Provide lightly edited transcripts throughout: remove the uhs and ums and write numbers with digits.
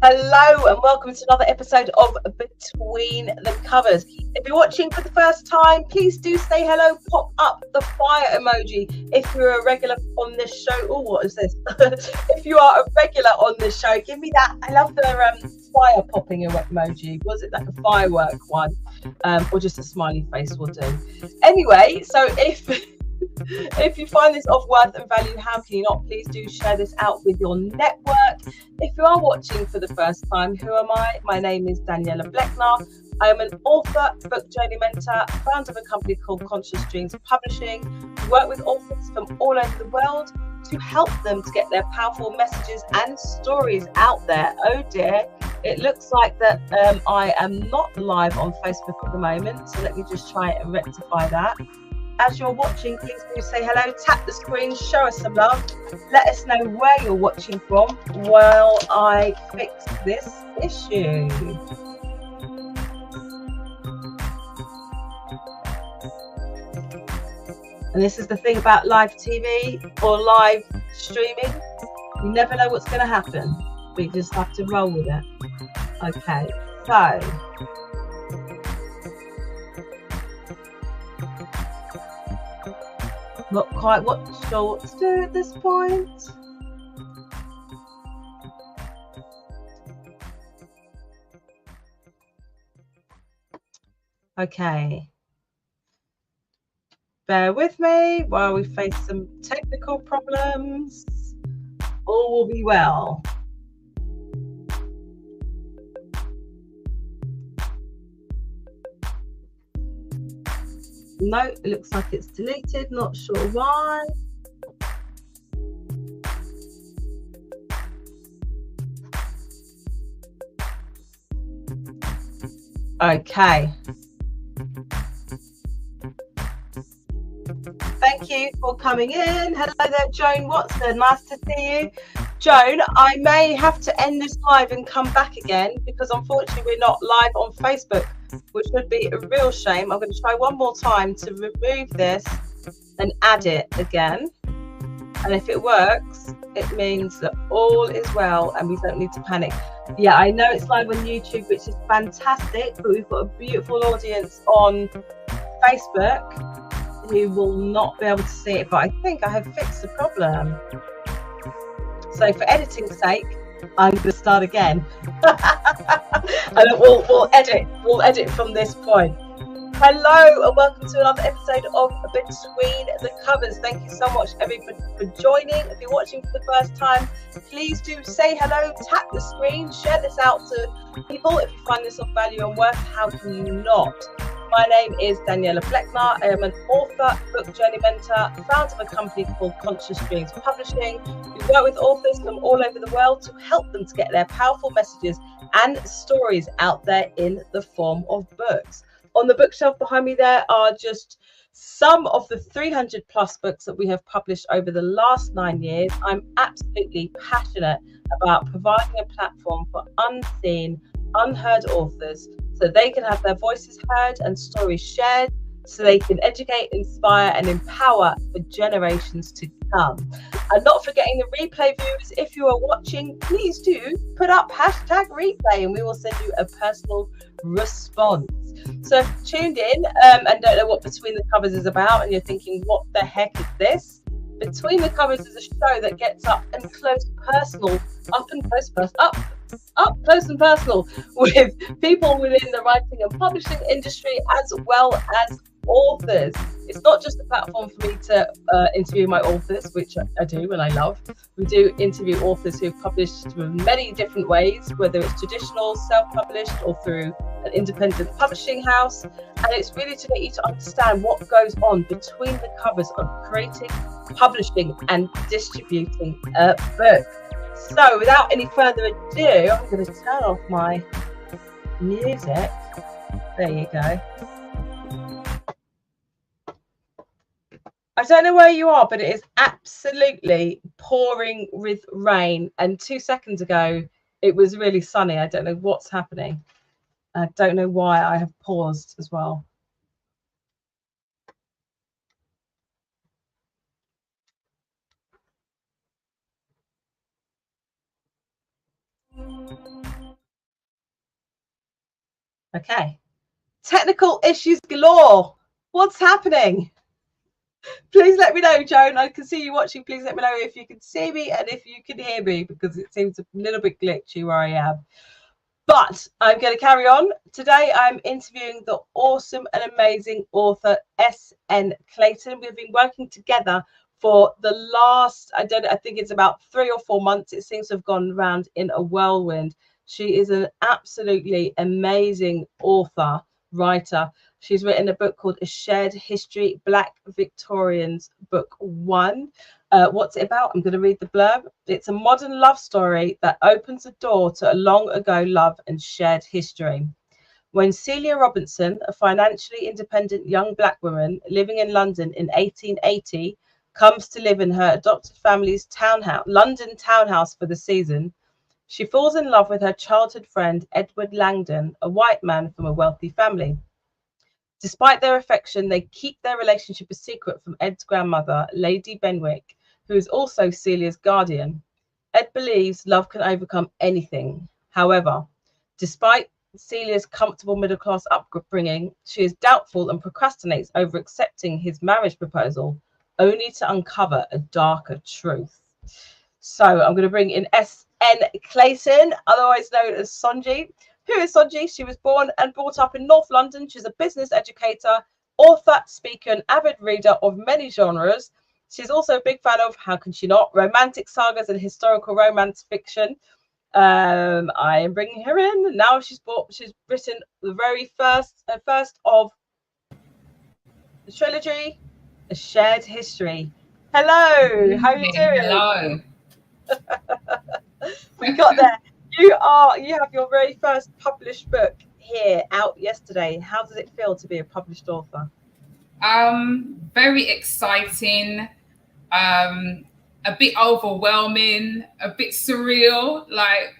Hello and welcome to another episode of Between the Covers. If you're watching for the first time, please do say hello, pop up the fire emoji. If you're a regular on this show, oh, what is this? If you are a regular on this show, give me that. I love the fire popping emoji. Was it like a firework one? Or just a smiley face will do. Anyway, so if you find this of worth and value, how can you not? Please do share this out with your network. If you are watching for the first time, who am I? My name is Daniela Bleckner. I am an author, book journey mentor, founder of a company called Conscious Dreams Publishing. We work with authors from all over the world to help them to get their powerful messages and stories out there. Oh dear, it looks like that I am not live on Facebook at the moment, so let me just try and rectify that. As you're watching, please do say hello, tap the screen, show us some love, let us know where you're watching from while I fix this issue. And this is the thing about live TV or live streaming, you never know what's going to happen. We just have to roll with it. Okay, so not quite sure what to do at this point. Okay. Bear with me while we face some technical problems. All will be well. No, it looks like it's deleted, not sure why. Okay. Thank you for coming in. Hello there, Joan Watson. Nice to see you. Joan, I may have to end this live and come back again because unfortunately we're not live on Facebook, which would be a real shame. I'm going to try one more time to remove this and add it again. And if it works, it means that all is well and we don't need to panic. Yeah, I know it's live on YouTube, which is fantastic, but we've got a beautiful audience on Facebook who will not be able to see it, but I think I have fixed the problem. So for editing's sake, I'm going to start again. And we'll edit from this point. Hello and welcome to another episode of Between the Covers. Thank you so much everybody for joining. If you're watching for the first time, please do say hello, tap the screen, share this out to people. If you find this of value and worth, how can you not? My name is Daniela Bleckner. I am an author, book journey mentor, founder of a company called Conscious Dreams Publishing. We work with authors from all over the world to help them to get their powerful messages and stories out there in the form of books. On the bookshelf behind me there are just some of the 300 plus books that we have published over the last 9 years. I'm absolutely passionate about providing a platform for unseen, unheard authors so they can have their voices heard and stories shared, so they can educate, inspire and empower for generations to come. And not forgetting the replay viewers, if you are watching, please do put up hashtag replay and we will send you a personal response. So if you tuned in and don't know what Between the Covers is about and you're thinking, what the heck is this? Between the Covers is a show that gets up and close personal with people within the writing and publishing industry as well as authors. It's not just a platform for me to interview my authors, which I do and I love. We do interview authors who've published in many different ways, whether it's traditional, self-published or through an independent publishing house. And it's really to get you to understand what goes on between the covers of creating, publishing and distributing a book. So without any further ado, I'm going to turn off my music. There you go. I don't know where you are, but it is absolutely pouring with rain. And 2 seconds ago, it was really sunny. I don't know what's happening. I don't know why I have paused as well. Okay. Technical issues galore. What's happening? Please let me know, Joan. I can see you watching. Please let me know if you can see me and if you can hear me, because it seems a little bit glitchy where I am. But I'm going to carry on. Today, I'm interviewing the awesome and amazing author S.N. Clayton. We've been working together for the last, I think it's about 3 or 4 months. It seems to have gone around in a whirlwind. She is an absolutely amazing author, writer. She's written a book called A Shared History, Black Victorians, Book 1. What's it about? I'm going to read the blurb. It's a modern love story that opens a door to a long ago love and shared history. When Celia Robinson, a financially independent young black woman living in London in 1880, comes to live in her adopted family's London townhouse for the season, she falls in love with her childhood friend, Edward Langdon, a white man from a wealthy family. Despite their affection, they keep their relationship a secret from Ed's grandmother, Lady Benwick, who is also Celia's guardian. Ed believes love can overcome anything. However, despite Celia's comfortable middle-class upbringing, she is doubtful and procrastinates over accepting his marriage proposal, only to uncover a darker truth. So I'm going to bring in S.N. Clayton, otherwise known as Sonji. Who is Sonji? She was born and brought up in North London. She's a business educator, author, speaker, and avid reader of many genres. She's also a big fan of, how can she not, romantic sagas and historical romance fiction. I am bringing her in. Now she's written the very first of the trilogy, A Shared History. Hello, how are you doing? Hello. We got there. You have your very first published book here, out yesterday. How does it feel to be a published author? Very exciting, a bit overwhelming, a bit surreal. Like,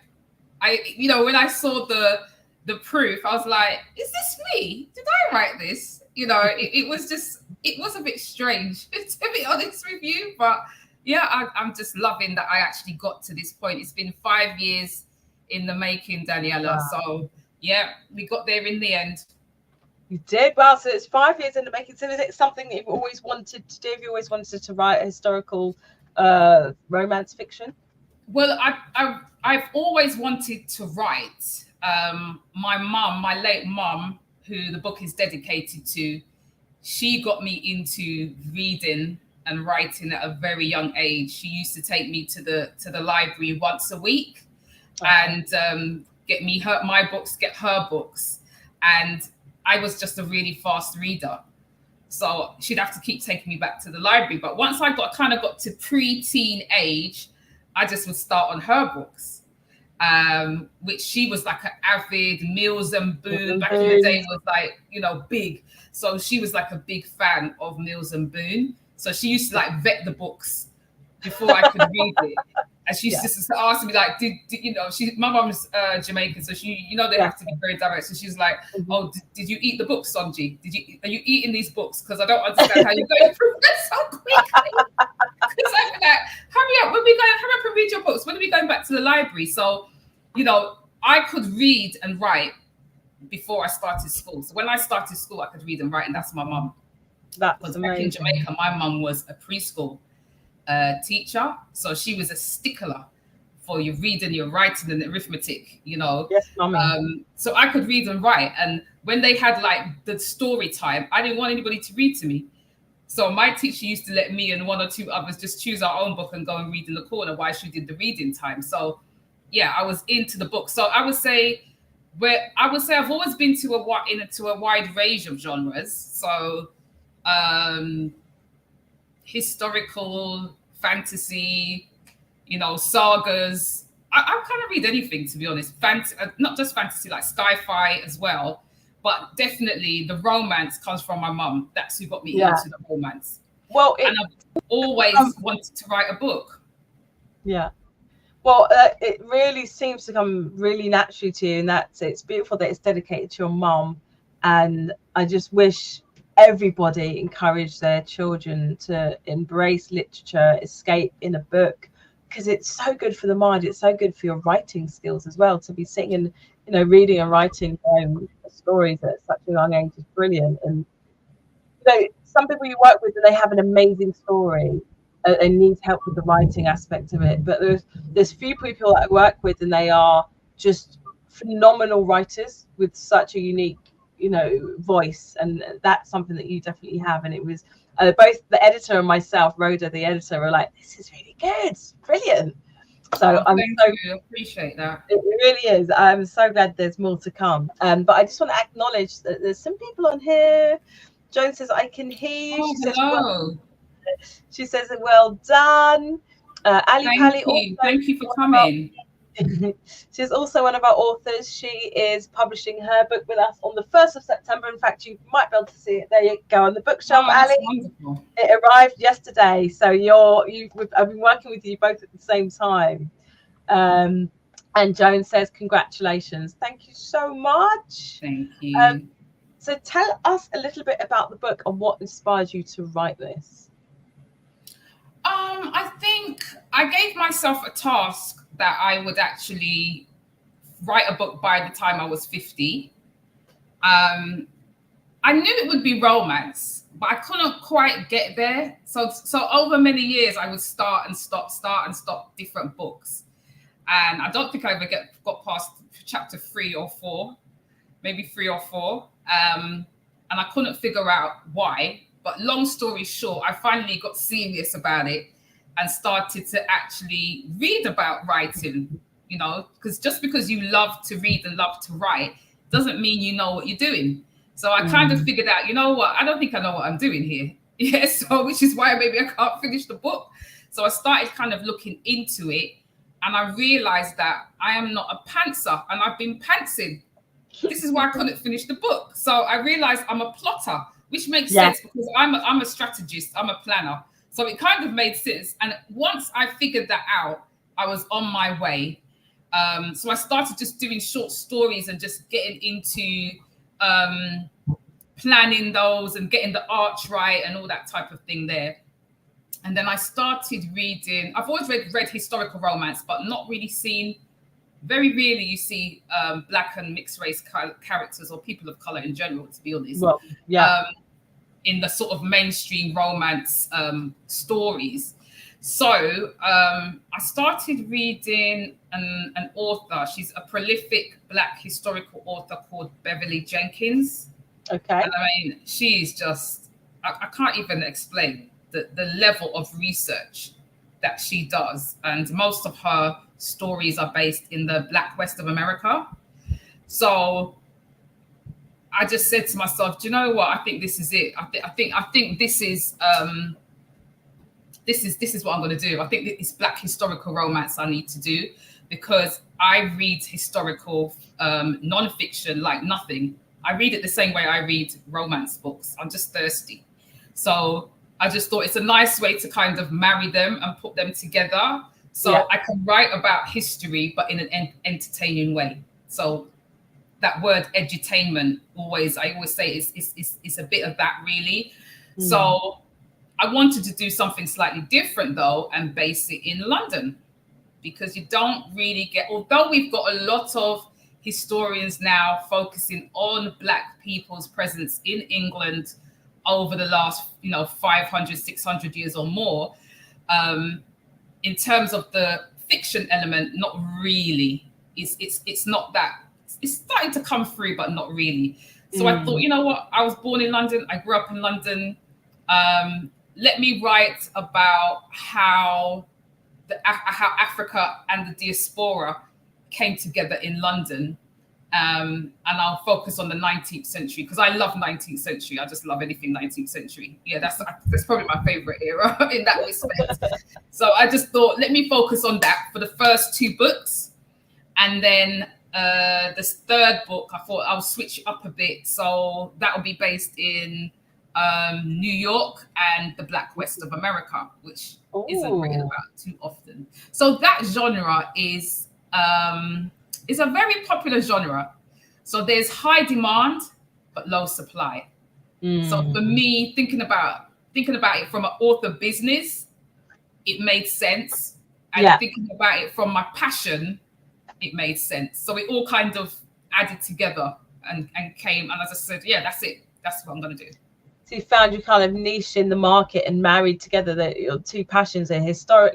when I saw the proof, I was like, is this me? Did I write this? It was a bit strange, to be honest with you. But yeah, I'm just loving that I actually got to this point. It's been 5 years in the making, Daniela. Wow. So yeah, we got there in the end. You did? Well, so it's 5 years in the making. So is it something that you've always wanted to do? Have you always wanted to write historical romance fiction? Well, I've always wanted to write. My late mum, who the book is dedicated to, she got me into reading and writing at a very young age. She used to take me to the library once a week. Okay. And get my books, get her books. And I was just a really fast reader. So she'd have to keep taking me back to the library. But once I got to pre-teen age, I just would start on her books, which she was like an avid Mills and Boon. Back in the day was like, big. So she was like a big fan of Mills and Boon. So she used to like vet the books before I could read it. And she used to ask me like, my mom's Jamaican, so they have to be very direct. So she's like, oh, did you eat the books, Sonji? Are you eating these books? Because I don't understand how you're going through this so quickly. Because I'm like, hurry up and read your books. When are we going back to the library? So, I could read and write before I started school. So when I started school, I could read and write, and that's my mum. Because back in Jamaica, my mum was a preschool teacher, so she was a stickler for your reading, your writing, and arithmetic. Yes, mommy. So I could read and write, and when they had like the story time, I didn't want anybody to read to me. So my teacher used to let me and one or two others just choose our own book and go and read in the corner while she did the reading time. So yeah, I was into the book. So I would say I've always been to a wide range of genres. So historical, fantasy, sagas. I kind of read anything, to be honest. Not just fantasy, like sci-fi as well. But definitely the romance comes from my mum. That's who got me into the romance. Well, and I've always wanted to write a book. Yeah. Well, it really seems to come really naturally to you, and it's beautiful that it's dedicated to your mum. And I just wish everybody encouraged their children to embrace literature, escape in a book, because it's so good for the mind. It's so good for your writing skills as well, to be sitting reading and writing stories at such a young age is brilliant. And some people you work with, they have an amazing story and need help with the writing aspect of it. But there's few people that I work with, and they are just phenomenal writers with such a unique, voice. And that's something that you definitely have. And it was both the editor and myself, Rhoda, the editor, were like, "This is really good, brilliant." So thank you. I appreciate that. It really is. I'm so glad there's more to come. But I just want to acknowledge that there's some people on here. Joan says, "I can hear you." Oh, hello. She says, "Well done." Ali Pali. Thank you for coming. She's also one of our authors. She is publishing her book with us on the 1st of September. In fact, you might be able to see it. There you go on the bookshelf, Ali. Wonderful. It arrived yesterday. So I've been working with you both at the same time. And Joan says, "Congratulations." Thank you so much. Thank you. So tell us a little bit about the book and what inspired you to write this. I think I gave myself a task that I would actually write a book by the time I was 50. I knew it would be romance, but I couldn't quite get there. So over many years, I would start and stop different books. And I don't think I ever got past chapter 3 or 4, maybe 3 or 4. And I couldn't figure out why. But long story short, I finally got serious about it and started to actually read about writing, because just because you love to read and love to write doesn't mean you know what you're doing. So I kind of figured out, I don't think I know what I'm doing here. Yeah, so which is why maybe I can't finish the book. So I started kind of looking into it, and I realized that I am not a pantser, and I've been pantsing. This is why I couldn't finish the book. So I realized I'm a plotter, which makes sense because I'm a strategist, I'm a planner. So it kind of made sense. And once I figured that out, I was on my way. So I started just doing short stories and just getting into planning those and getting the arch right and all that type of thing there. And then I started reading. I've always read historical romance, but not really seen. Very rarely you see Black and mixed race characters or people of color in general, to be honest. Well, yeah. In the sort of mainstream romance stories. So I started reading an author. She's a prolific Black historical author called Beverly Jenkins. Okay. And I mean, she's just, I can't even explain the level of research that she does. And most of her stories are based in the Black West of America. So I just said to myself, do you know what? I think this is it. I think this is what I'm going to do. I think it's Black historical romance I need to do, because I read historical non-fiction like nothing. I read it the same way I read romance books. I'm just thirsty. So I just thought it's a nice way to kind of marry them and put them together. So I can write about history, but in an entertaining way. So that word edutainment, I always say it's a bit of that, really. So I wanted to do something slightly different though, and base it in London, because you don't really get, although we've got a lot of historians now focusing on Black people's presence in England over the last 500, 600 years or more, in terms of the fiction element, not really. It's not that. It's starting to come through, but not really. So I thought, you know what? I was born in London. I grew up in London. Let me write about how Africa and the diaspora came together in London. And I'll focus on the 19th century, because I love 19th century. I just love anything 19th century. Yeah, that's probably my favorite era in that respect. So I just thought, let me focus on that for the first 2 books. And then this third book, I thought I'll switch it up a bit. So that will be based in New York and the Black West of America, which isn't written about too often. So that genre is a very popular genre. So there's high demand but low supply. So for me, thinking about it from an author business, it made sense. And thinking about it from my passion, it made sense. So it all kind of added together and came. And as I said, yeah, that's it. That's what I'm going to do. So you found your kind of niche in the market and married together your two passions, and historical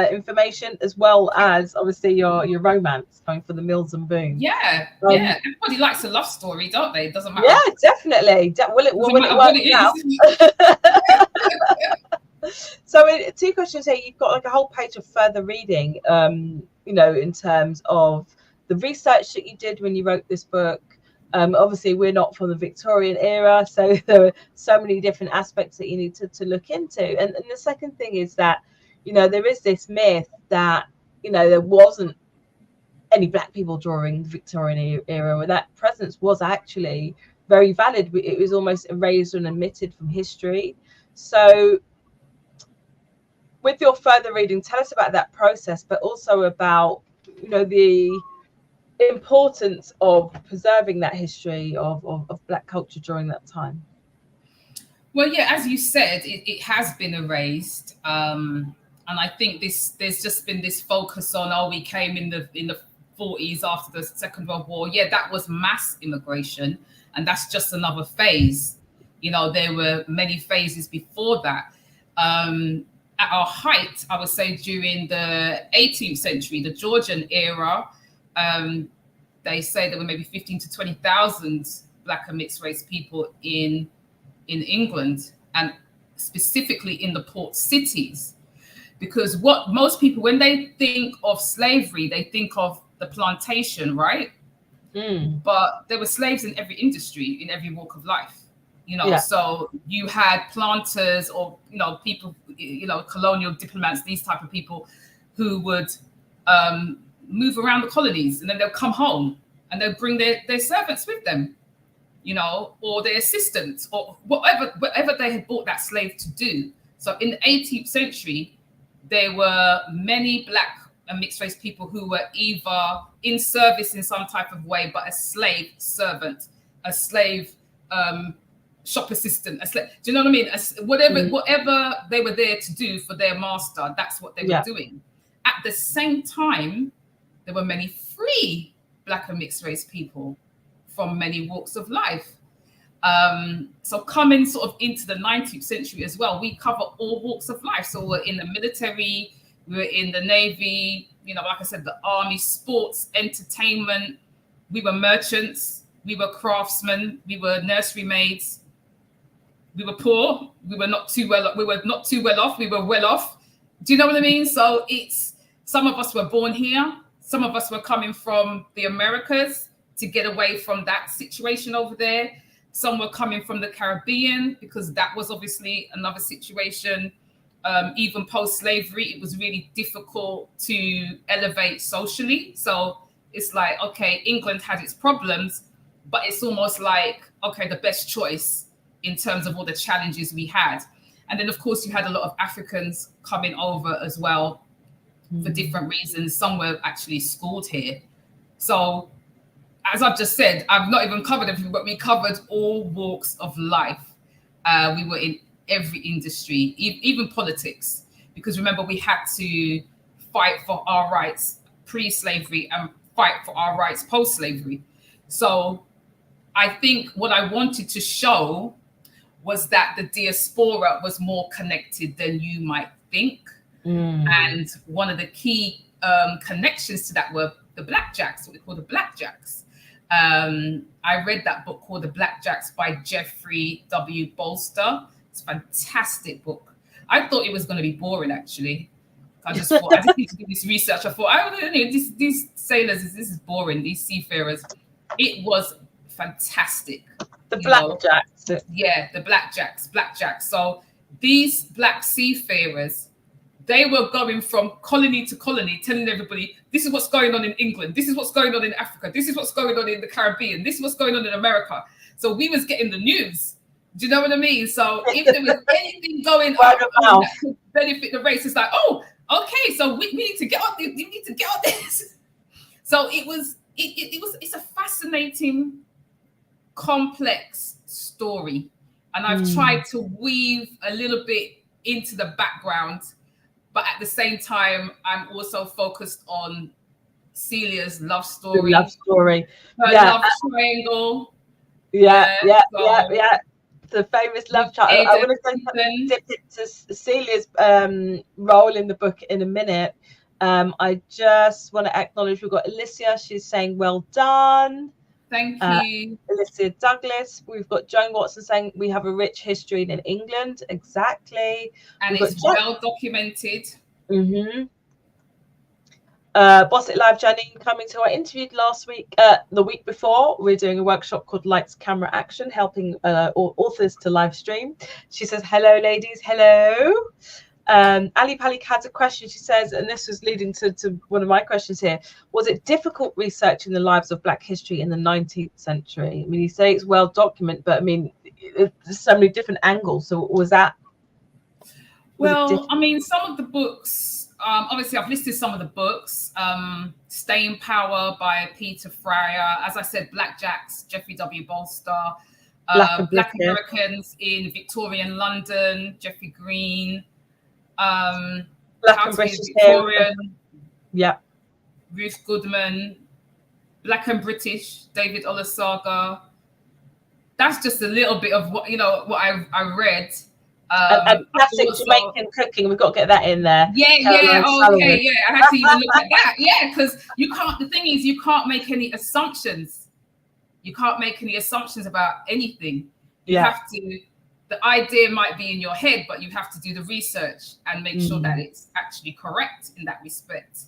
information, as well as obviously your romance, going for the Mills and Boon. Yeah, yeah. Everybody likes a love story, don't they? It doesn't matter. Yeah, definitely. Will it work out? So two questions here. You've got like a whole page of further reading, in terms of the research that you did when you wrote this book. Obviously, we're not from the Victorian era, so there are so many different aspects that you need to look into. And the second thing is that, there is this myth that, there wasn't any Black people during the Victorian era, where that presence was actually very valid. It was almost erased and omitted from history. So with your further reading, tell us about that process, but also about, the importance of preserving that history of Black culture during that time. Well, yeah, as you said, it has been erased, and I think there's just been this focus on, we came in the 40s after the Second World War. Yeah, that was mass immigration, and that's just another phase. There were many phases before that. At our height, I would say during the 18th century, the Georgian era, they say there were maybe 15 to 20,000 Black and mixed race people in England, and specifically in the port cities. Because what most people, when they think of slavery, they think of the plantation, right? But there were slaves in every industry, in every walk of life. So you had planters or, people, colonial diplomats, these type of people who would move around the colonies, and then they'll come home and they'll bring their servants with them, or their assistants, or whatever they had bought that slave to do. So in the 18th century, there were many Black and mixed race people who were either in service in some type of way, but a slave servant, a slave shop assistant, do you know what I mean? Whatever they were there to do for their master, that's what they were doing. At the same time, there were many free Black and mixed race people from many walks of life. So coming sort of into the 19th century as well, we cover all walks of life. So we're in the military, we were in the Navy, like I said, the army, sports, entertainment. We were merchants, we were craftsmen, we were nursery maids. We were poor, we were not too well off, we were well off. Do you know what I mean? So some of us were born here, some of us were coming from the Americas to get away from that situation over there. Some were coming from the Caribbean, because that was obviously another situation. Even post-slavery, it was really difficult to elevate socially. So it's like, okay, England had its problems, but it's almost like, okay, the best choice in terms of all the challenges we had. And then, of course, you had a lot of Africans coming over as well for different reasons. Some were actually schooled here. So as I've just said, I've not even covered everything, but we covered all walks of life. We were in every industry, even politics, because remember, we had to fight for our rights pre-slavery and fight for our rights post-slavery. So I think what I wanted to show was that the diaspora was more connected than you might think. And one of the key connections to that were the Blackjacks, what we call the Blackjacks. I read that book called The Blackjacks by Jeffrey W. Bolster. It's a fantastic book. I thought it was going to be boring, actually. I just thought, I just need to do this research. I thought, I don't know, these sailors, this is boring, these seafarers. It was fantastic. The Blackjacks. Yeah, the Blackjacks. So these Black seafarers, they were going from colony to colony, telling everybody, this is what's going on in England. This is what's going on in Africa. This is what's going on in the Caribbean. This is what's going on in America. So we was getting the news. Do you know what I mean? So if there was anything going on that could benefit the race, it's like, oh, okay, so we need to get on this. We need to get on this. So it's a fascinating, complex story. And I've tried to weave a little bit into the background, but at the same time, I'm also focused on Celia's love The story, love story. her Yeah. love triangle. Yeah. So The famous love with child. I Ada want to Stephen. dip into Celia's role in the book in a minute. I just want to acknowledge we've got Alicia. She's saying well done. Thank you. Alicia Douglas. We've got Joan Watson saying we have a rich history in England. Exactly. And We've it's got well documented. Boss It Live Janine coming to our interview last week, the week before. We're doing a workshop called Lights, Camera, Action, helping authors to live stream. She says, hello, ladies. Hello. Ali Palik has a question. She says, and this was leading to one of my questions here. Was it difficult researching the lives of Black history in the 19th century? I mean, you say it's well documented, but I mean, there's so many different angles. So was that? Well, I mean, some of the books, obviously I've listed some of the books. Staying Power by Peter Fryer. As I said, Blackjacks, Jeffrey W. Bolster. Black Americans in Victorian London, Jeffrey Green. Black and British Victorian. Yeah. Ruth Goodman. Black and British, David Olusoga. That's just a little bit of what I read. And classic Jamaican cooking, we've got to get that in there. Yeah, okay, yeah. I had to even look at that. Yeah, because the thing is, you can't make any assumptions. You can't make any assumptions about anything. You have to, the idea might be in your head, but you have to do the research and make sure that it's actually correct in that respect.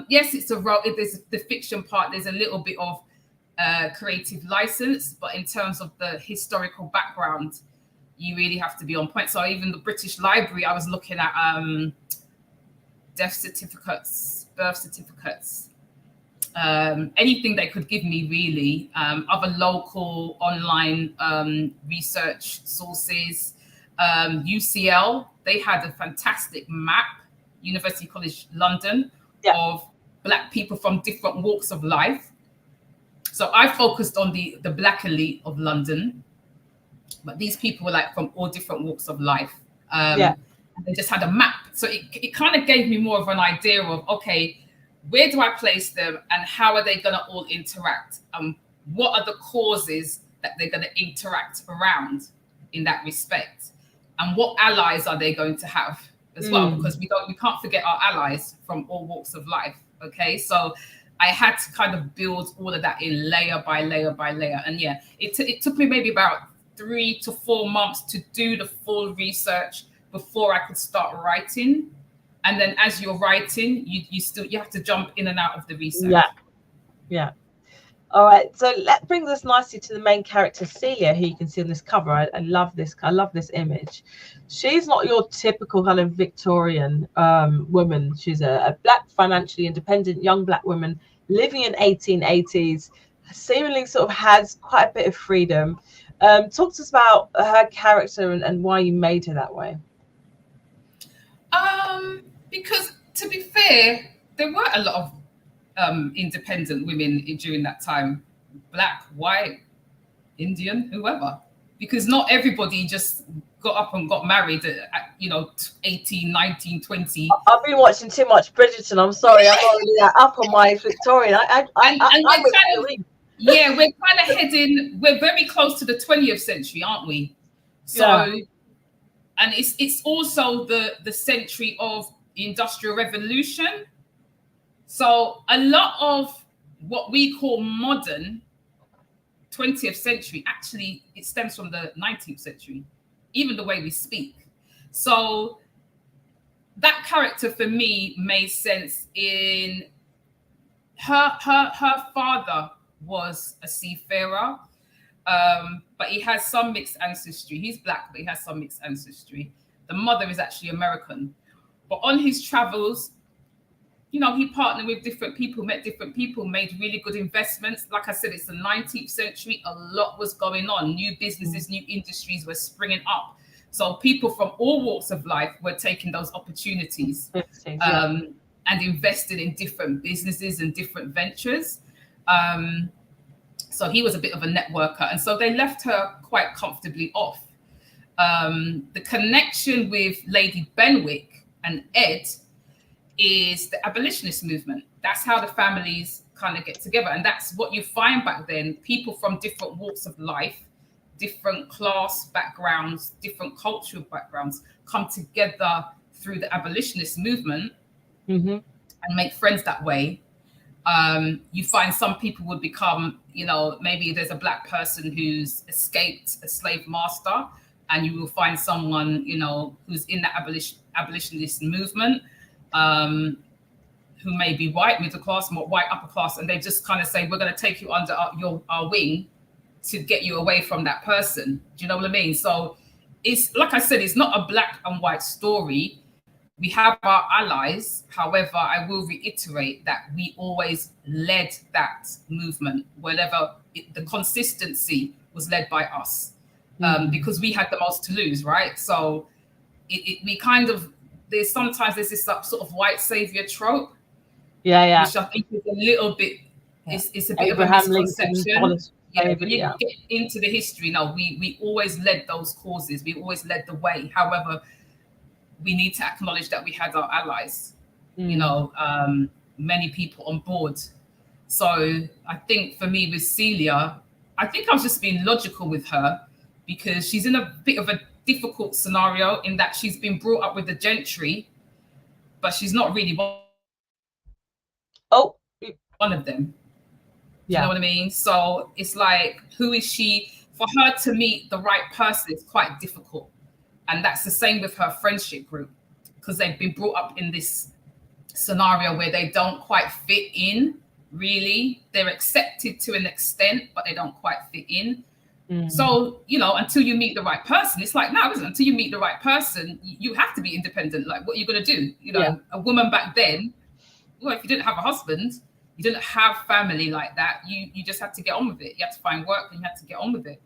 Yes, it's there's the fiction part, there's a little bit of creative license, but in terms of the historical background, you really have to be on point. So even the British Library, I was looking at death certificates, birth certificates, anything they could give me really, other local online research sources. UCL, they had a fantastic map, University College London, of Black people from different walks of life. So I focused on the Black elite of London, but these people were like from all different walks of life. And they just had a map. So it kind of gave me more of an idea of, okay, where do I place them and how are they going to all interact? What are the causes that they're going to interact around in that respect? And what allies are they going to have as well? Because we can't forget our allies from all walks of life. Okay, so I had to kind of build all of that in layer by layer by layer. And yeah, it took me maybe about 3 to 4 months to do the full research before I could start writing. And then as you're writing, you have to jump in and out of the research. Yeah. All right. So that brings us nicely to the main character, Celia, who you can see on this cover. I love this. I love this image. She's not your typical kind of Victorian woman. She's a Black, financially independent young Black woman living in 1880s, seemingly sort of has quite a bit of freedom. Talk to us about her character and why you made her that way. Because to be fair, there were a lot of independent women during that time, Black, white, Indian, whoever, because not everybody just got up and got married at 18, 19, 20. I've been watching too much Bridgerton. I'm sorry, I'm not really up on my Victorian. We're kind of heading, we're very close to the 20th century, aren't we? So, and it's also the century of the Industrial Revolution. So a lot of what we call modern 20th century, actually, it stems from the 19th century, even the way we speak. So that character for me made sense in her father was a seafarer, but he has some mixed ancestry. He's Black, but he has some mixed ancestry. The mother is actually American. But on his travels, he partnered with different people, met different people, made really good investments. Like I said, it's the 19th century. A lot was going on. New businesses, new industries were springing up. So people from all walks of life were taking those opportunities and invested in different businesses and different ventures. So he was a bit of a networker. And so they left her quite comfortably off. The connection with Lady Benwick and Ed is the abolitionist movement that's how the families kind of get together. And that's what you find back then. People from different walks of life, different class backgrounds, different cultural backgrounds come together through the abolitionist movement and make friends that way. You find some people would become, maybe there's a Black person who's escaped a slave master, and you will find someone, who's in the abolitionist movement, who may be white, middle class, more white, upper class, and they just kind of say, we're going to take you under our wing to get you away from that person. Do you know what I mean? So it's, like I said, it's not a black and white story. We have our allies. However, I will reiterate that we always led that movement, the consistency was led by us, because we had the most to lose, right? So we kind of, there's this sort of white savior trope, which I think is a little bit, it's a bit Abraham of a misconception. When you get into the history, we always led those causes. We always led the way. However, we need to acknowledge that we had our allies, many people on board. So I think for me with Celia, I think I was just being logical with her, because she's in a bit of a difficult scenario in that she's been brought up with the gentry, but she's not really one of them. You know what I mean? So it's like, who is she? For her to meet the right person is quite difficult. And that's the same with her friendship group, because they've been brought up in this scenario where they don't quite fit in, really. They're accepted to an extent, but they don't quite fit in. So, until you meet the right person, it's like, no, until you meet the right person, you have to be independent. Like, what are you going to do? A woman back then, well, if you didn't have a husband, you didn't have family like that, you just had to get on with it. You had to find work and you had to get on with it.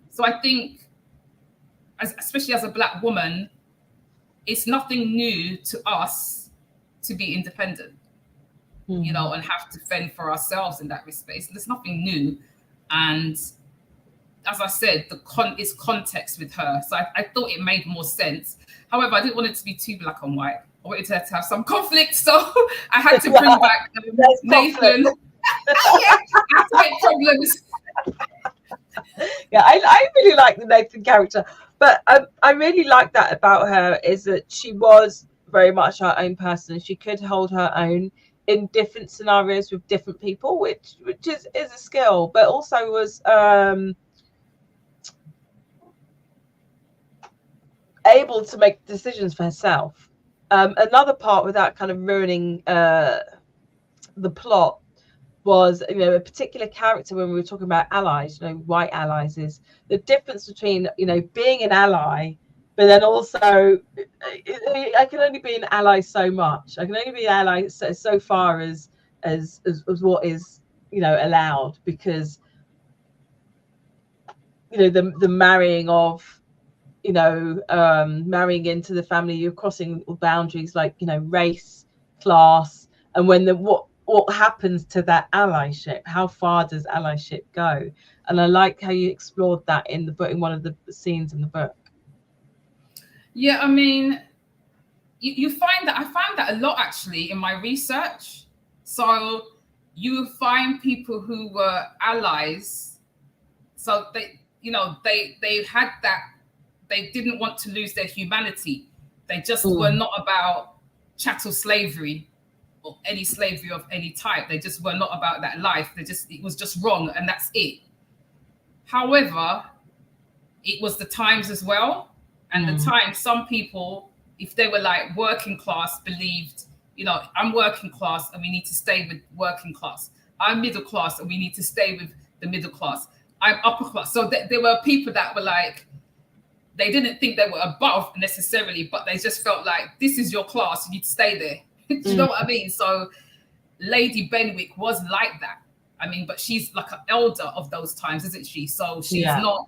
So I think, especially as a Black woman, it's nothing new to us to be independent, and have to fend for ourselves in that respect. There's nothing new. And as I said, it's context with her. So I thought it made more sense. However, I didn't want it to be too black and white. I wanted to have some conflict. So I had to bring back Nathan. I had to make problems. I really like the Nathan character. But I really like that about her, is that she was very much her own person. She could hold her own in different scenarios with different people, which is a skill, but also was able to make decisions for herself. Another part, without kind of ruining the plot, was a particular character when we were talking about allies, white allies, is the difference between being an ally, but then also I can only be an ally so much. I can only be an ally so far as what is allowed, because the marrying of marrying into the family, you're crossing boundaries like race, class, and when what happens to that allyship? How far does allyship go? And I like how you explored that in the book, in one of the scenes in the book. Yeah, I mean, you find that I found that a lot actually in my research. So you find people who were allies. So they had that. They didn't want to lose their humanity. They just were not about chattel slavery or any slavery of any type. They just were not about that life. It was just wrong, and that's it. However, it was the times as well. And the time, some people, if they were like working class, believed, I'm working class and we need to stay with working class. I'm middle class and we need to stay with the middle class. I'm upper class. So there were people that were like, they didn't think they were above necessarily, but they just felt like, this is your class, you need to stay there. Do you know what I mean? So Lady Benwick was like that. I mean, but she's like an elder of those times, isn't she? So she's not,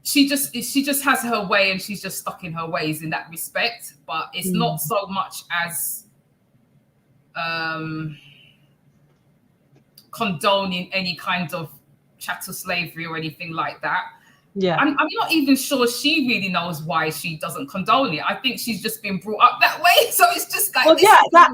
she just has her way, and she's just stuck in her ways in that respect. But it's not so much as condoning any kind of chattel slavery or anything like that. Yeah. I'm not even sure she really knows why she doesn't condone it. I think she's just been brought up that way. So it's just like, well,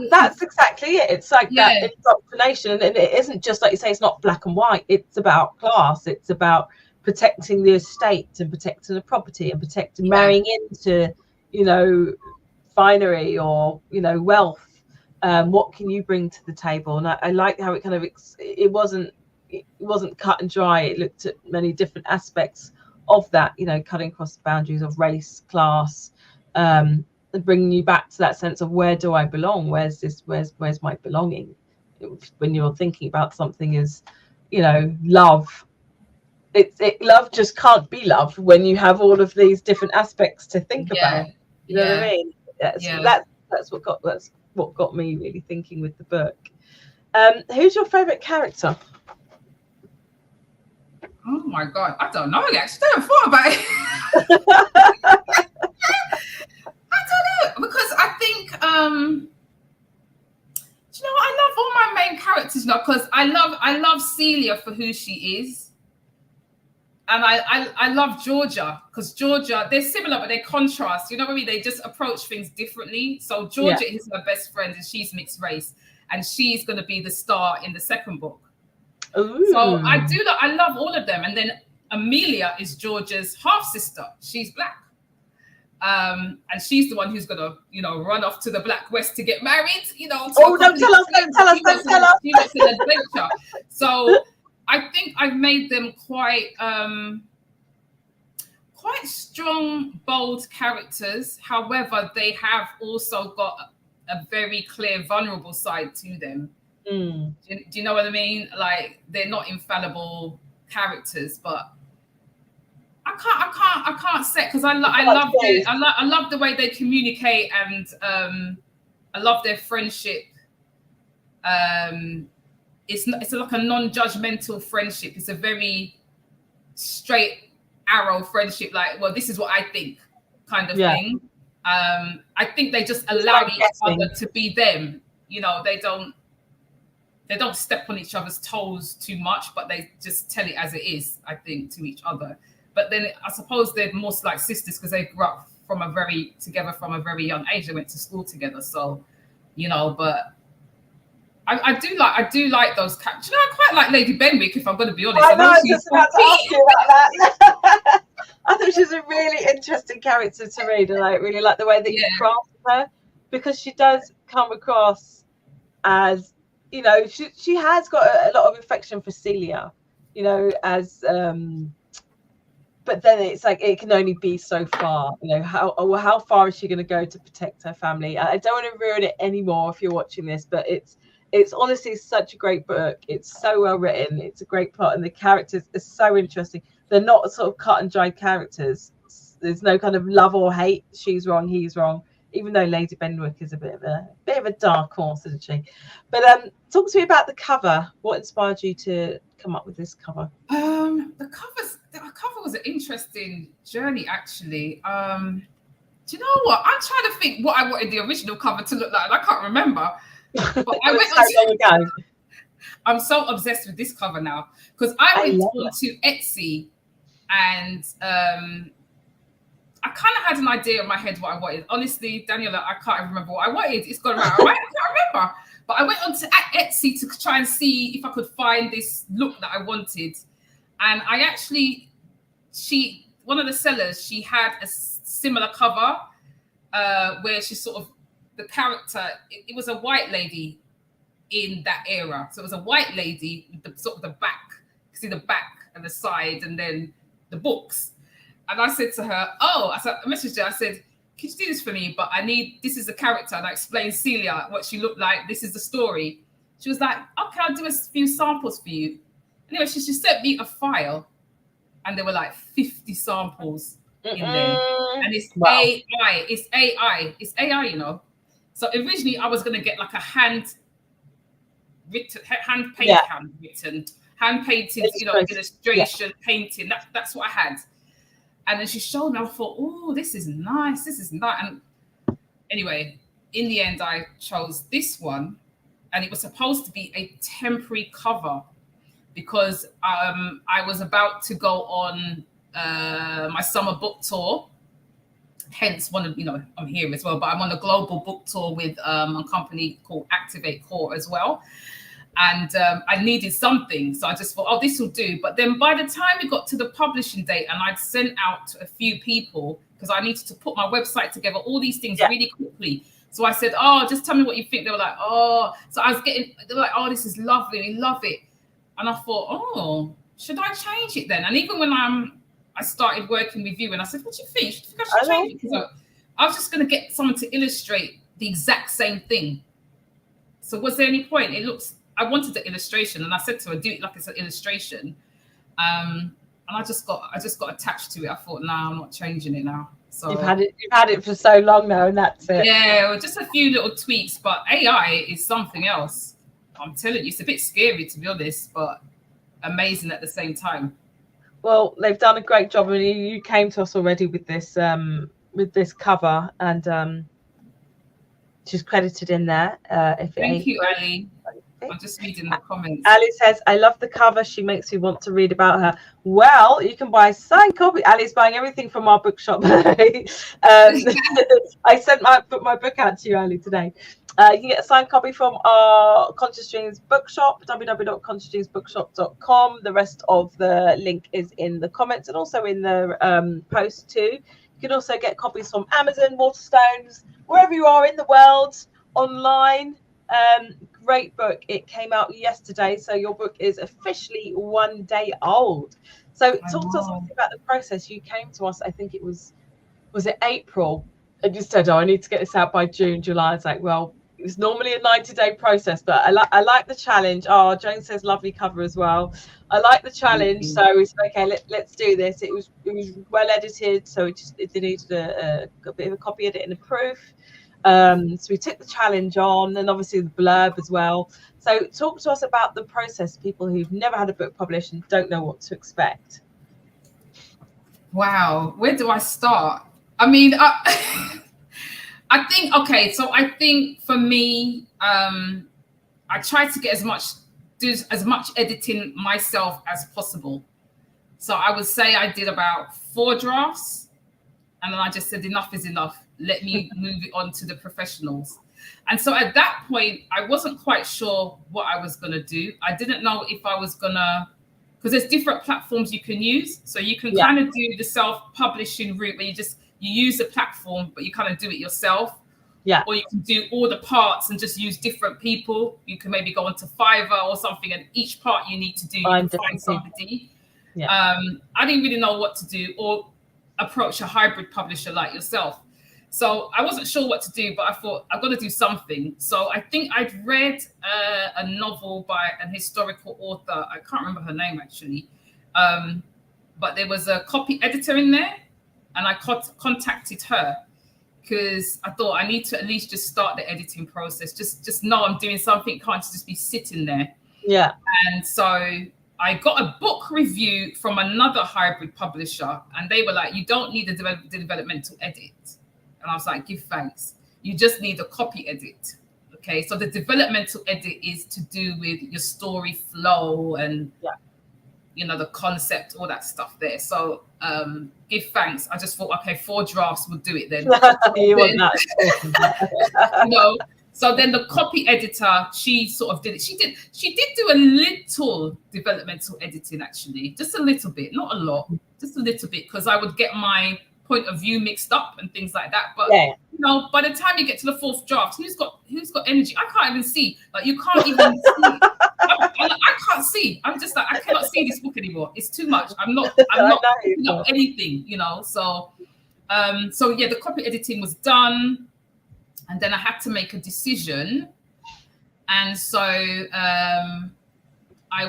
that's exactly it. It's like that indoctrination. And it isn't just like you say, it's not black and white. It's about class. It's about protecting the estate and protecting the property and protecting marrying into, you know, finery or, you know, wealth. What can you bring to the table? And I like how it kind of, it wasn't cut and dry. It looked at many different aspects of that, you know, cutting across the boundaries of race, class, and bringing you back to that sense of where do I belong? Where's my belonging? When you're thinking about something as, you know, love, love just can't be love when you have all of these different aspects to think about. You know what I mean? That's what got me really thinking with the book. Who's your favorite character? Oh my God, I don't know. Actually, I haven't thought about it. I don't know, because I think, do you know what? I love all my main characters now, because I love Celia for who she is, and I love Georgia, because Georgia, they're similar but they contrast. You know what I mean? They just approach things differently. So Georgia is her best friend, and she's mixed race, and she's going to be the star in the second book. Ooh. So I love all of them. And then Amelia is Georgia's half sister. She's black. And she's the one who's gonna, you know, run off to the Black West to get married, you know. Don't tell us. She wants an adventure. So I think I've made them quite strong, bold characters. However, they have also got a very clear, vulnerable side to them. Do you know what I mean? Like, they're not infallible characters, but I can't say, because I love the way they communicate, and I love their friendship. It's like a non-judgmental friendship. It's a very straight arrow friendship. Like, well, this is what I think, kind of thing. I think they just allow each other to be them. You know, they don't step on each other's toes too much, but they just tell it as it is, I think, to each other. But then I suppose they're most like sisters, because they grew up together from a very young age. They went to school together. So, you know, but I do like those characters. You know, I quite like Lady Benwick, if I'm going to be honest. I know, I was just about to ask you about that. I thought she was a really interesting character to read, and I really like the way that you crafted her, because she does come across as, you know, she has got a lot of affection for Celia, you know, as but then it's like it can only be so far, you know. How far is she going to go to protect her family? I don't want to ruin it anymore if you're watching this, but it's honestly such a great book. It's so well written. It's a great plot, and the characters are so interesting. They're not sort of cut and dried characters. There's no kind of love or hate. She's wrong, he's wrong. Even though Lady Benwick is a bit of a dark horse, isn't she? But talk to me about the cover. What inspired you to come up with this cover? The cover was an interesting journey, actually. Do you know what? I'm trying to think what I wanted the original cover to look like, and I can't remember. But I went I'm so obsessed with this cover now, because I went onto Etsy, and I kind of had an idea in my head what I wanted. Honestly, Daniela, I can't even remember what I wanted. It's gone right. I can't remember. But I went onto Etsy to try and see if I could find this look that I wanted. And I actually, one of the sellers, she had a similar cover where she sort of, the character, it was a white lady in that era. So it was a white lady with the sort of the back, you see the back and the side, and then the books. And I said to her, I messaged her, I said, can you do this for me? But this is the character. And I explained Celia, what she looked like. This is the story. She was like, okay, I'll do a few samples for you. Anyway, she sent me a file, and there were like 50 samples in there. And it's AI. It's AI, you know. So originally I was going to get like a hand-painted, you know, illustration, painting. That's what I had. And then she showed me, I thought, oh, this is nice. And anyway, in the end, I chose this one. And it was supposed to be a temporary cover, because I was about to go on my summer book tour. Hence, I'm here as well, but I'm on a global book tour with a company called Activate Core as well. And I needed something. So I just thought, oh, this will do. But then by the time we got to the publishing date and I'd sent out to a few people, because I needed to put my website together, all these things really quickly. So I said, oh, just tell me what you think. They were like, oh. So they were like, oh, this is lovely. We love it. And I thought, oh, should I change it then? And even when I started working with you and I said, what do you think? Do you think I should change it? Because I was just going to get someone to illustrate the exact same thing. So was there any point? I wanted the illustration and I said to her, do it like it's an illustration. And I just got attached to it. I thought, no, I'm not changing it now. So you've had it for so long now, and that's it. Yeah, well, just a few little tweaks, but AI is something else. I'm telling you, it's a bit scary to be honest, but amazing at the same time. Well, they've done a great job. I mean, you came to us already with this cover, and she's credited in there. Thank you, Ali. I'm just reading the comments. Ali says, I love the cover. She makes me want to read about her. Well, you can buy a signed copy. Ali's buying everything from our bookshop. I put my book out to you, Ali, today. You can get a signed copy from our Conscious Dreams bookshop, www.consciousdreamsbookshop.com. The rest of the link is in the comments and also in the post too. You can also get copies from Amazon, Waterstones, wherever you are in the world, online. Great book. It came out yesterday, so your book is officially 1 day old. So talk to us about the process. You came to us, I think it was it April, and you said, oh, I need to get this out by June, July. It's like, well, it's normally a 90-day process, but I like the challenge. Oh, Joan says lovely cover as well. I like the challenge, so it's okay. Let's do this. It was well edited, so it needed a bit of a copy edit and a proof. So we took the challenge on, and obviously the blurb as well. So talk to us about the process, people who've never had a book published and don't know what to expect. Wow, where do I start? I mean, I think for me, I try to get do as much editing myself as possible. So I would say I did about 4 drafts, and then I just said enough is enough. Let me move it on to the professionals. And so at that point, I wasn't quite sure what I was going to do. I didn't know if I was going to, because there's different platforms you can use. So you can kind of do the self-publishing route where you use the platform, but you kind of do it yourself. Yeah. Or you can do all the parts and just use different people. You can maybe go onto Fiverr or something, and each part you need to do, you can find somebody. Yeah. I didn't really know what to do or approach a hybrid publisher like yourself. So I wasn't sure what to do, but I thought I've got to do something. So I think I'd read a novel by an historical author. I can't remember her name actually. But there was a copy editor in there, and I contacted her because I thought I need to at least just start the editing process. Just know I'm doing something. Can't just be sitting there. Yeah. And so I got a book review from another hybrid publisher, and they were like, you don't need the developmental edit. And I was like, give thanks. You just need a copy edit. Okay. So the developmental edit is to do with your story flow and, the concept, all that stuff there. So give thanks. I just thought, okay, 4 drafts would do it then. So then the copy editor, she sort of did it. She did do a little developmental editing, actually, just a little bit, not a lot, just a little bit, because I would get my point of view mixed up and things like that. But by the time you get to the 4th draft, who's got energy? I can't even see. Like, you can't even see. I can't see. I'm just like, I cannot see this book anymore. It's too much. I'm not picking up anything, So the copy editing was done, and then I had to make a decision. And so I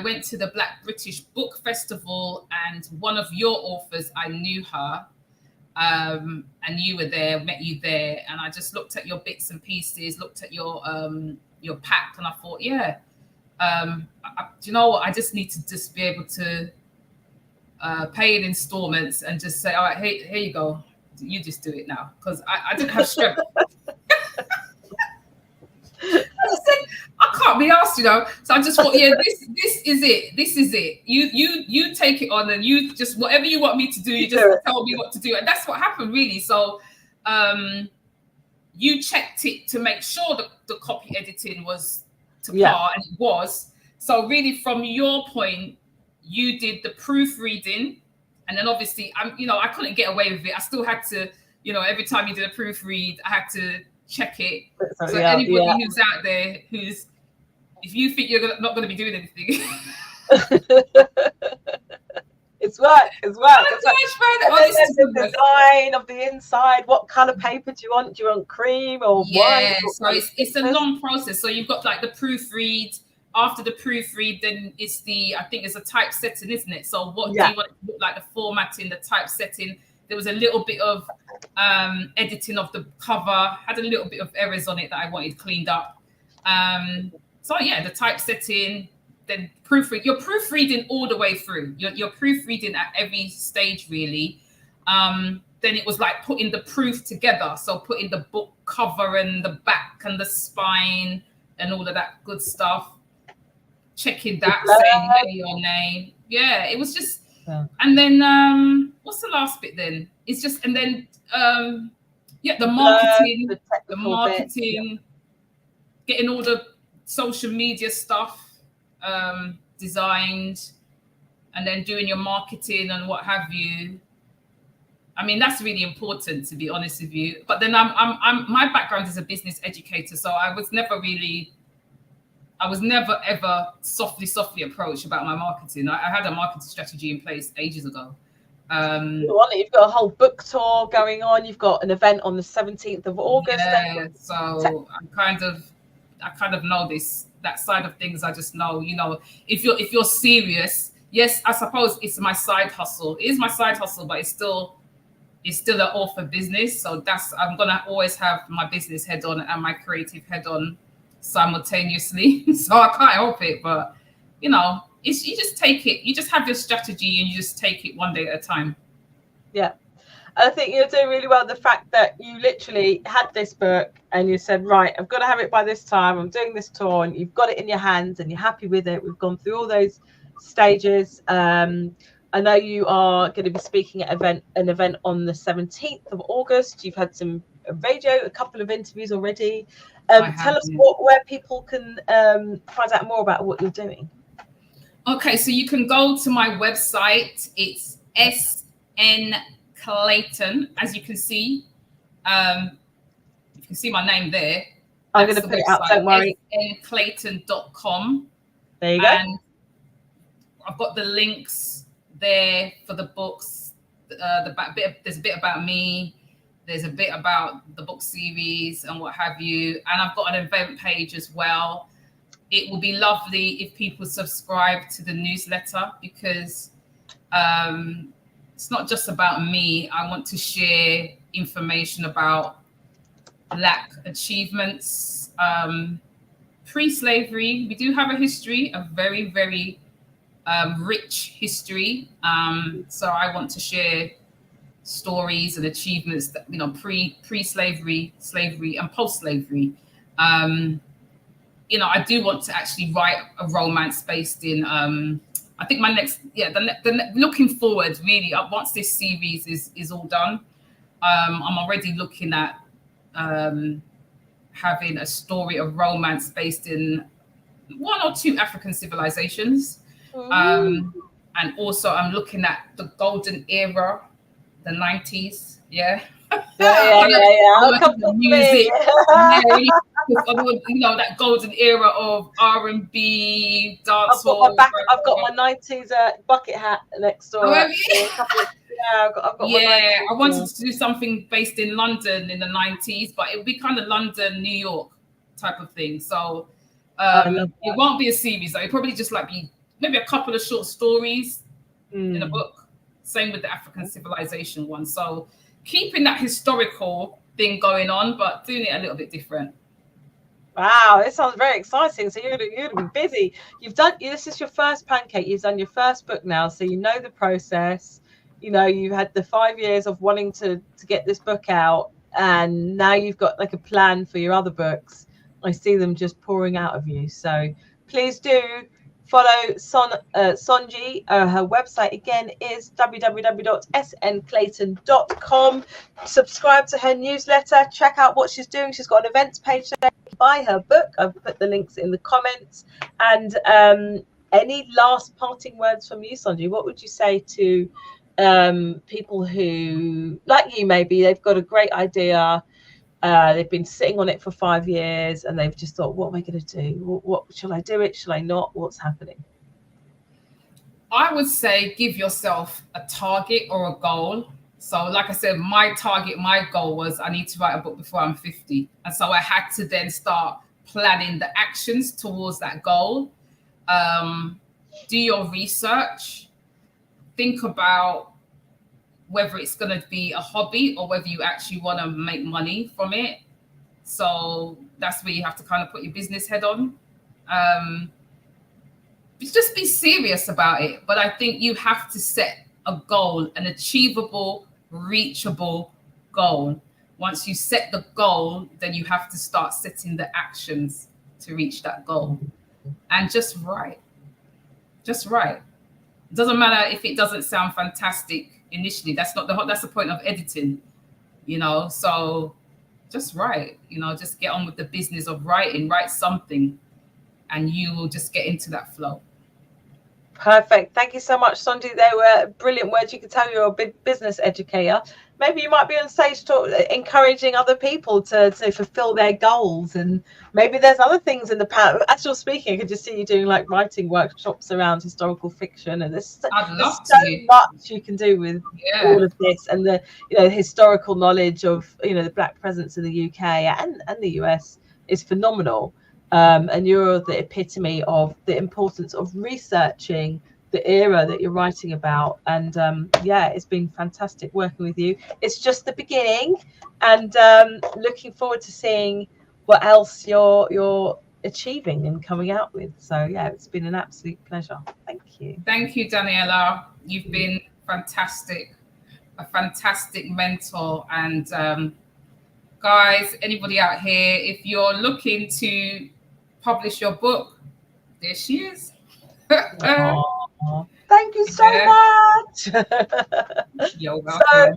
went to the Black British Book Festival, and one of your authors, I knew her. And you were there, met you there, and I just looked at your bits and pieces, looked at your pack, and I thought, do you know what? I just need to just be able to pay in installments and just say, all right, here you go. You just do it now, because I didn't have strength. I said, I can't be asked, you know. So I just thought, yeah, this is it. This is it. You take it on, and you just whatever you want me to do, you just tell me what to do, and that's what happened really. So you checked it to make sure that the copy editing was to par, and it was. So really, from your point, you did the proofreading, and then obviously, I couldn't get away with it. I still had to, every time you did a proofread, I had to check it. So anybody who's out there if you think you're not going to be doing anything, it's work. And then the design of the inside. What kind of paper do you want? Do you want cream or white? So it's a long process. So you've got like the proofread. After the proofread, then it's I think it's a typesetting, isn't it? So what do you want it to look like, the formatting, the typesetting? There was a little bit of editing of the cover, had a little bit of errors on it that I wanted cleaned up. So yeah, the typesetting, then proofread. You're proofreading all the way through. You're proofreading at every stage, really. Then it was like putting the proof together. So putting the book cover and the back and the spine and all of that good stuff. Checking that, saying yay or nay. Yeah, it was just, and then what's the last bit then? It's just, and then the marketing, getting all the social media stuff designed, and then doing your marketing and what have you. I mean, that's really important, to be honest with you. But then my background is a business educator, so I was never ever softly approached about my marketing. I had a marketing strategy in place ages ago. You've got a whole book tour going on. You've got an event on the 17th of August. Yeah, so I kind of know that side of things. I just know, if you're serious, yes, I suppose it's my side hustle. It is my side hustle, but it's still an author business. So I'm gonna always have my business head on and my creative head on simultaneously. So I can't help it, but you just take it. You just have your strategy and you just take it one day at a time. Yeah. I think you're doing really well. The fact that you literally had this book and you said, right, I've got to have it by this time. I'm doing this tour, and you've got it in your hands and you're happy with it. We've gone through all those stages. I know you are going to be speaking at an event on the 17th of August. You've had some radio, a couple of interviews already. Tell us where people can find out more about what you're doing. Okay, so you can go to my website. It's SN Clayton. As you can see, my name there. I'm going to put it out, don't worry. snclayton.com. There you go. And I've got the links there for the books. There's a bit about me. There's a bit about the book series and what have you. And I've got an event page as well. It will be lovely if people subscribe to the newsletter, because it's not just about me. I want to share information about Black achievements, pre-slavery. We do have a history, a very, very rich history. So I want to share stories and achievements that, pre-slavery, slavery, and post-slavery. I do want to actually write a romance based in, I think my next, looking forward really, once this series is all done, I'm already looking at having a story of romance based in one or two African civilizations. And also I'm looking at the golden era, the 90s. Yeah. Music. That golden era of R&B, dancehall. I've got my 90s bucket hat next door. Oh, have you? I've got I wanted to do something based in London in the 90s, but it would be kind of London, New York type of thing. So it won't be a series. It'll probably just be maybe a couple of short stories in a book. Same with the African civilization one. So keeping that historical thing going on, but doing it a little bit different. Wow, this sounds very exciting. So you're gonna be busy. This is your first pancake. You've done your first book now, so you know the process. You've had the 5 years of wanting to get this book out, and now you've got a plan for your other books. I see them just pouring out of you. So please do follow Sonji. Her website again is www.snclayton.com. Subscribe to her newsletter. Check out what she's doing. She's got an events page there. Buy her book. I've put the links in the comments. And any last parting words from you, Sonji? What would you say to people who, like you, maybe they've got a great idea, they've been sitting on it for 5 years, and they've just thought, what am I going to do? What shall I do it? Shall I not? What's happening? I would say give yourself a target or a goal. So like I said, my goal was I need to write a book before I'm 50. And so I had to then start planning the actions towards that goal. Do your research. Think about whether it's going to be a hobby or whether you actually want to make money from it. So that's where you have to kind of put your business head on. Just be serious about it. But I think you have to set a goal, an achievable, reachable goal. Once you set the goal, then you have to start setting the actions to reach that goal. And just write. Just write. It doesn't matter if it doesn't sound fantastic initially. That's the point of editing, so just write, just get on with the business of writing. Write something and you will just get into that flow. Perfect. Thank you so much, Sonji. They were brilliant words. You can tell you're a big business educator. Maybe you might be on stage encouraging other people to fulfill their goals. And maybe there's other things in the past. As you're speaking, I could just see you doing like writing workshops around historical fiction. And there's so much you can do with all of this, and the historical knowledge of the Black presence in the UK and the US is phenomenal. And you're the epitome of the importance of researching the era that you're writing about. And it's been fantastic working with you. It's just the beginning, and looking forward to seeing what else you're achieving and coming out with. So it's been an absolute pleasure. Thank you. Thank you, Daniela. You've been fantastic, a fantastic mentor. And guys, anybody out here, if you're looking to publish your book, there she is. Thank you so much. You're welcome. So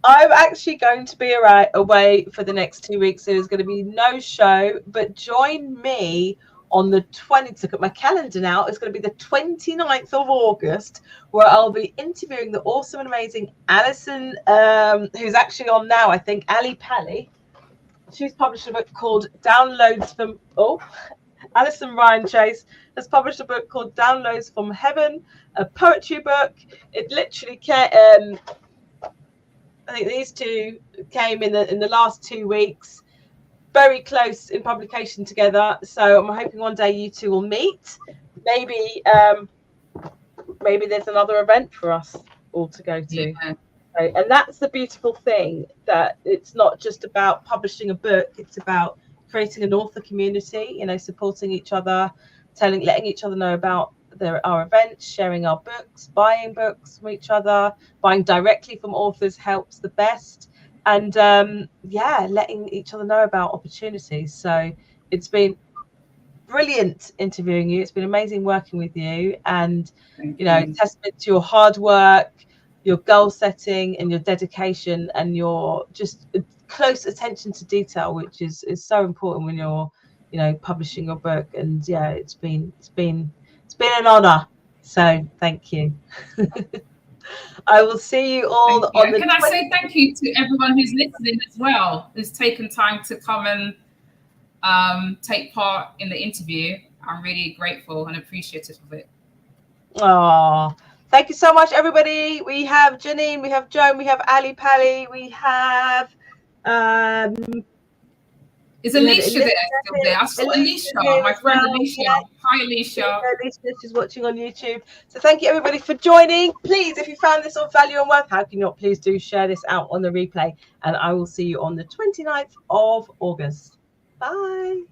I'm actually going to be away for the next 2 weeks. There's going to be no show, but join me on the 20th. Look at my calendar now. It's going to be the 29th of August, where I'll be interviewing the awesome and amazing Alison, who's actually on now, I think, Ali Pally. She's published a book called Downloads from Alison Ryan Chase has published a book called Downloads from Heaven, a poetry book. It literally came, I think these two came in the last 2 weeks, very close in publication together. So I'm hoping one day you two will meet. Maybe there's another event for us all to go to. Yeah. And that's the beautiful thing, that it's not just about publishing a book, it's about creating an author community, supporting each other, letting each other know about our events, sharing our books, buying books from each other, buying directly from authors helps the best, and letting each other know about opportunities. So it's been brilliant interviewing you. It's been amazing working with you, and testament to your hard work, your goal setting, and your dedication, and your just close attention to detail, which is so important when you're publishing your book. And it's been an honor, so thank you. I will see you all on the Can I say thank you to everyone who's listening as well, who's taken time to come and take part in the interview. I'm really grateful and appreciative of it. Thank you so much, everybody. We have Janine, we have Joan, we have Ali Pally, we have is Alicia there? Still there? I saw Alicia, my friend Alicia. Hi, Alicia. She's watching on YouTube. So thank you, everybody, for joining. Please, if you found this of value and worth, how can you not? Please do share this out on the replay, and I will see you on the 29th of August. Bye.